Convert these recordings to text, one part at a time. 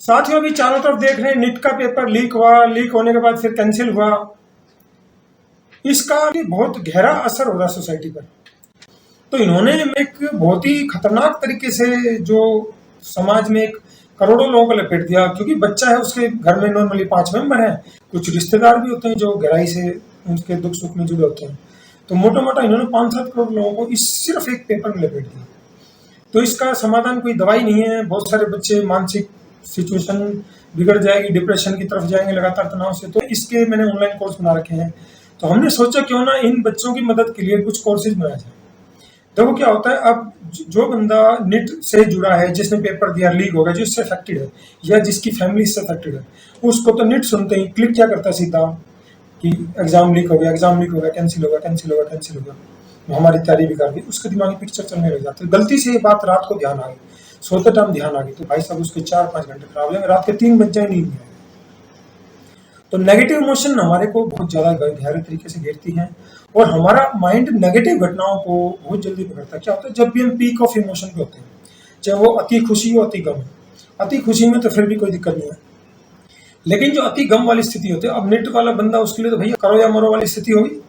साथियों अभी चारों तरफ देख रहे हैं, नीट का पेपर लीक हुआ, लीक होने के बाद फिर कैंसिल हुआ। इसका भी बहुत गहरा असर हो रहा है सोसाइटी पर। तो इन्होंने एक बहुत ही खतरनाक तरीके से जो समाज में एक करोड़ों लोगों को लपेट दिया, क्योंकि बच्चा है, उसके घर में नॉर्मली 5 मेंबर हैं, कुछ रिश्तेदार भी होते हैं जो गहराई से उनके दुख सुख में जुड़े होते हैं। तो मोटा मोटा इन्होंने 5-7 करोड़ लोगों को इस सिर्फ एक पेपर में लपेट दिया। तो इसका समाधान कोई दवाई नहीं है। बहुत सारे बच्चे मानसिक सिचुएशन बिगड़ जाएगी, डिप्रेशन की तरफ जाएंगे लगातार तनाव से। तो इसके मैंने ऑनलाइन कोर्स बना रखे हैं। तो हमने सोचा क्यों ना इन बच्चों की मदद के लिए कुछ कोर्सेज बनाया जाए। देखो क्या होता है, अब जो बंदा नीट से जुड़ा है, जिसने पेपर दिया, लीक हो गया, जिससे अफेक्टेड है या जिसकी फैमिली इससे अफेक्टेड है, उसको तो नीट सुनते ही क्लिक क्या करता है सीधा कि एग्जाम लीक हो गया, एग्जाम लीक हो गया, कैंसिल होगा, कैंसिल होगा, कैंसिल होगा, वो हमारी तैयारी भी कर दी। उसके दिमाग में पिक्चर चलने लग जाती है। गलती से ये बात रात को ध्यान आ गई, सोते टाइम ध्यान आ गई, तो भाई साहब उसके 4-5 घंटे खराब हो जाएंगे, रात के 3 बज जाए, नींद नहीं आएगी। तो नेगेटिव इमोशन हमारे को बहुत ज्यादा गहरे तरीके से घेरती हैं और हमारा माइंड नेगेटिव घटनाओं को बहुत जल्दी पकड़ता है। क्या होता है, जब भी हम पीक ऑफ इमोशन पे होते हैं, चाहे वो अति खुशी हो, अति गम हो। अति खुशी में तो फिर भी कोई दिक्कत नहीं है, लेकिन जो अति गम वाली स्थिति होती है, अब नेट वाला बंदा, उसके लिए तो भैया करो या मरो वाली स्थिति होगी,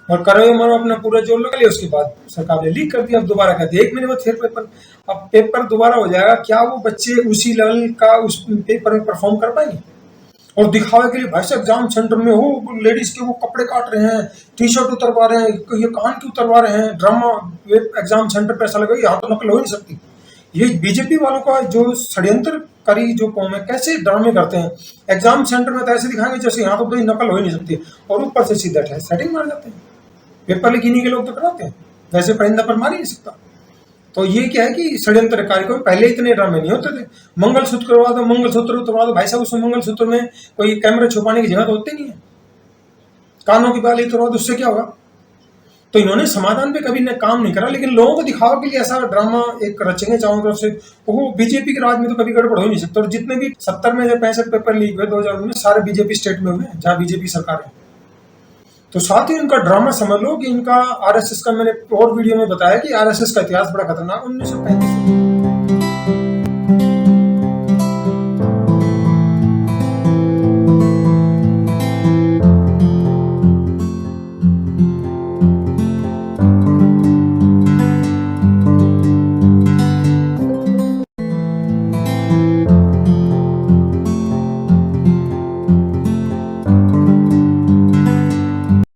और करो या मरो अपना पूरा जोर लगा लिया। उसके बाद सरकार ने लीक कर दिया, अब दोबारा कर दिया 1 महीने बाद फिर पेपर। अब पेपर दोबारा हो जाएगा, क्या वो बच्चे उसी लेवल का उस पेपर में परफॉर्म कर पाएंगे? और दिखावे के लिए भाई साहब एग्जाम सेंटर में हो, लेडीज के वो कपड़े काट रहे हैं, टी शर्ट उतरवा रहे हैं, ये कान की उतरवा रहे हैं, ड्रामा एग्जाम सेंटर पे ऐसा लगा, यहाँ तो नकल हो ही नहीं सकती। ये बीजेपी वालों का जो षड्यंत्रकारी जो कौम है, कैसे ड्रामे करते हैं। एग्जाम सेंटर में तो ऐसे दिखाएंगे जैसे यहाँ तो कोई नकल हो ही नहीं सकती, और ऊपर से सीधा सेटिंग मार जाते हैं। पेपर लीक इन्हीं के लोग तो कराते हैं, वैसे परिंदा पर मार ही नहीं सकता। तो ये क्या है कि षड्यंत्रकारी को पहले इतने ड्रामे नहीं होते थे। मंगलसूत्र करवा दो, मंगलसूत्र उतरवा दो, भाई साहब उसमें मंगलसूत्र में कोई कैमरे छुपाने की जगह तो होती नहीं है। कानों की बाली उतरवा दो, उससे क्या होगा? तो इन्होंने समाधान पे कभी काम नहीं करा, लेकिन लोगों को दिखावा के लिए ऐसा ड्रामा एक रचेंगे चारों तरफ से। वो बीजेपी के राज में तो कभी गड़बड़ हो ही नहीं सकता। और जितने भी 70 में 65 पेपर लीक हुए 2000 में, सारे बीजेपी स्टेट में हुए, जहाँ बीजेपी सरकार है। तो साथ ही उनका ड्रामा समझ लो कि इनका आरएसएस का, मैंने और वीडियो में बताया कि आरएसएस का इतिहास बड़ा खतरनाक। 1935